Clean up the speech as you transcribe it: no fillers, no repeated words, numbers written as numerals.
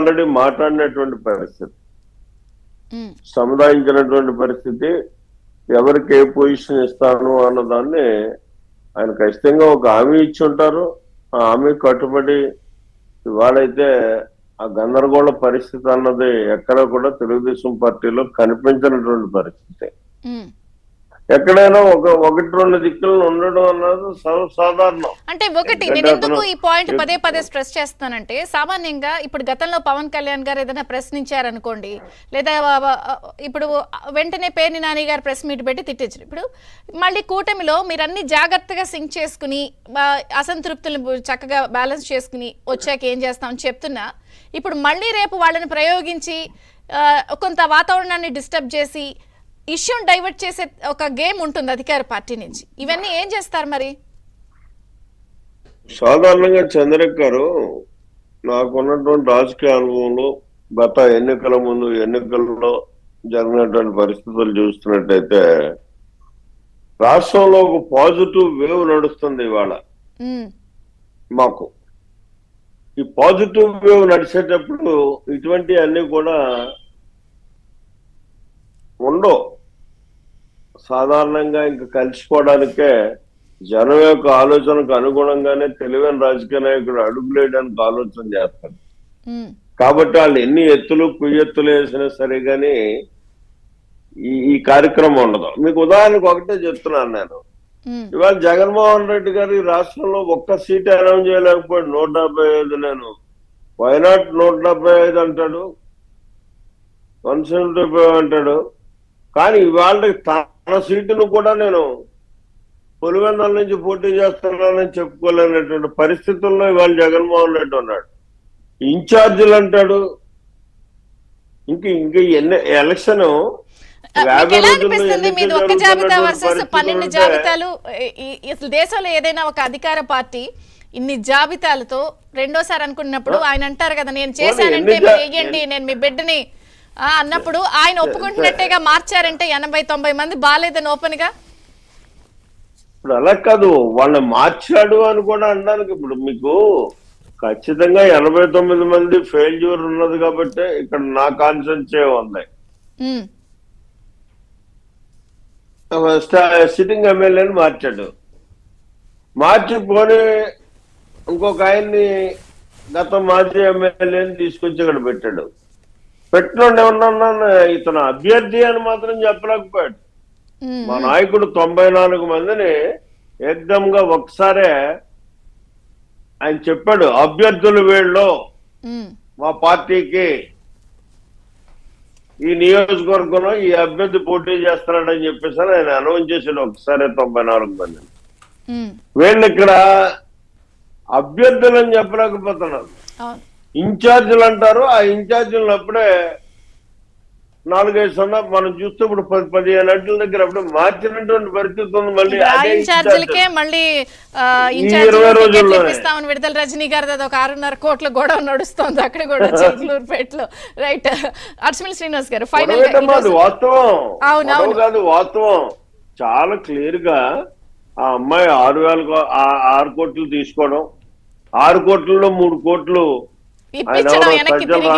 Already మాట్లాడినటువంటి పరిస్థితి, సముదాయించినటువంటి పరిస్థితి, ఎవరికి ఏ పొజిషన్ ఇస్తాను అన్నదాన్ని ఆయన ఖచ్చితంగా ఒక హామీ ఇచ్చి ఉంటారు. ఆ హామీ కట్టుబడి ఇవాళైతే ఆ గందరగోళ పరిస్థితి అన్నది ఎక్కడ కూడా తెలుగుదేశం పార్టీలో కనిపించినటువంటి పరిస్థితి. ఎక్కడైనా ఒకటి రెండు దిక్కులను ఉండడం అన్నది సర్వసాధారణం. అంటే ఒకటి నేను ఎందుకు ఈ పాయింట్ పదే పదే స్ట్రెస్ చేస్తానంటే, సామాన్యంగా ఇప్పుడు గతంలో పవన్ కళ్యాణ్ గారు ఏదైనా ప్రశ్నించారనుకోండి, లేదా ఇప్పుడు వెంటనే పేర్ని నాని గారు ప్రెస్ మీట్ పెట్టి తిట్టించారు. ఇప్పుడు మళ్ళీ కూటమిలో మీరు అన్ని జాగ్రత్తగా సింక్ చేసుకుని అసంతృప్తులను చక్కగా బ్యాలెన్స్ చేసుకుని వచ్చాక ఏం చేస్తామని చెప్తున్నా, ఇప్పుడు మళ్ళీ రేపు వాళ్ళని ప్రయోగించి కొంత వాతావరణాన్ని డిస్టర్బ్ చేసి ఇష్యూని డైవర్ట్ చేసే ఒక గేమ్ ఉంటుంది అధికార పార్టీ నుంచి. ఇవన్నీ ఏం చేస్తారు మరి? సాధారణంగా చంద్రక్ గారు, నాకున్నటువంటి రాజకీయ అనుభవంలో గత ఎన్నికల ముందు ఎన్నికల్లో జరిగినటువంటి పరిస్థితులు చూస్తున్నట్టయితే రాష్ట్రంలో ఒక పాజిటివ్ వేవ్ నడుస్తుంది ఇవాళ. మాకు ఈ పాజిటివ్ వేవ్ నడిచేటప్పుడు ఇటువంటి అన్ని కూడా ఉండవు. సాధారణంగా ఇంకా కలిసిపోవడానికే జనం యొక్క ఆలోచనకు అనుగుణంగానే తెలివైన రాజకీయ నాయకుడు అడుగులేయడానికి ఆలోచన చేస్తాడు. కాబట్టి వాళ్ళు ఎన్ని ఎత్తులు కుయ్యెత్తులు వేసినా సరే గాని ఈ కార్యక్రమం ఉండదు. మీకు ఉదాహరణకు ఒకటే చెప్తున్నాను నేను. ఇవాళ జగన్మోహన్ రెడ్డి గారు ఈ రాష్ట్రంలో ఒక్క సీట్ అనౌన్స్ చేయలేకపోయాడు. 175 నేను వైనాట్ 175 అంటాడు, 175 అంటాడు. కానీ ఇవాళ తన సీటును కూడా నేను పులివెందుల నుంచి పోటీ చేస్తున్నానని చెప్పుకోలేనటువంటి పరిస్థితుల్లో ఇవాళ జగన్మోహన్ రెడ్డి ఉన్నాడు. ఇన్ఛార్జీలు అంటాడు. ఇంక ఎలక్షన్ 50 రోజుల్లో మీది ఒక జాబితా వర్సెస్ 12 జాబితాలు. దేశంలో ఏదైనా ఒక అధికార పార్టీ ఇన్ని జాబితాలతో రెండోసారి అనుకున్నప్పుడు ఆయన అంటారు కదా, నేను చేశానంటే వేయండి, నేను మీ బిడ్డని అన్నప్పుడు ఆయన ఒప్పుకుంటున్నట్టేగా. మార్చారంటే 80-90 మంది బాలేదని ఓపెన్ గా. ఇప్పుడు అలా కాదు, వాళ్ళని మార్చాడు అని కూడా అనడానికి ఇప్పుడు మీకు ఖచ్చితంగా 89 మంది ఫెయిల్యూర్ ఉన్నది కాబట్టి ఇక్కడ నా కాన్సెన్సే ఉంది. సిట్టింగ్ ఎమ్మెల్యేని మార్చాడు. మార్చిపోని ఇంకొక ఆయన్ని గత మాజీ ఎమ్మెల్యేని తీసుకొచ్చి ఇక్కడ పెట్టాడు. పెట్టినోడు ఏమన్నా ఇతను అభ్యర్థి అని మాత్రం చెప్పలేకపోయాడు. మా నాయకుడు 94 మందిని ఏకదమ్ గా ఒకసారే ఆయన చెప్పాడు, అభ్యర్థులు వీళ్ళు మా పార్టీకి ఈ నియోజకవర్గంలో ఈ అభ్యర్థి పోటీ చేస్తున్నాడని చెప్పేసి ఆయన అనౌన్స్ చేసాడు ఒకసారి 94 మందిని. వీళ్ళు ఇక్కడ అభ్యర్థులని చెప్పలేకపోతున్నారు, ఇన్ఛార్జీలు అంటారు. ఆ ఇన్ఛార్జీలను అప్పుడే 4-5 సంవత్సరాలు మనం చూస్తే ఇప్పుడు 10-15 గంటల దగ్గర అప్పుడు మార్చినటువంటి పరిస్థితి ఉంది. మళ్ళీ విడుదల రజనీ గారి ఒక 6.5 కోట్ల గొడవ నడుస్తుంది అక్కడ కూడా చిలుకూరుపేటలో. రైట్. అర్చమిల్ శ్రీనివాస్ గారు, ఫైనల్ వాస్తవం కాదు, వాస్తవం చాలా క్లియర్ గా ఆ అమ్మాయి 6 కోట్లు తీసుకోవడం, 6 కోట్లలో 3 కోట్లు ఇప్పించడం,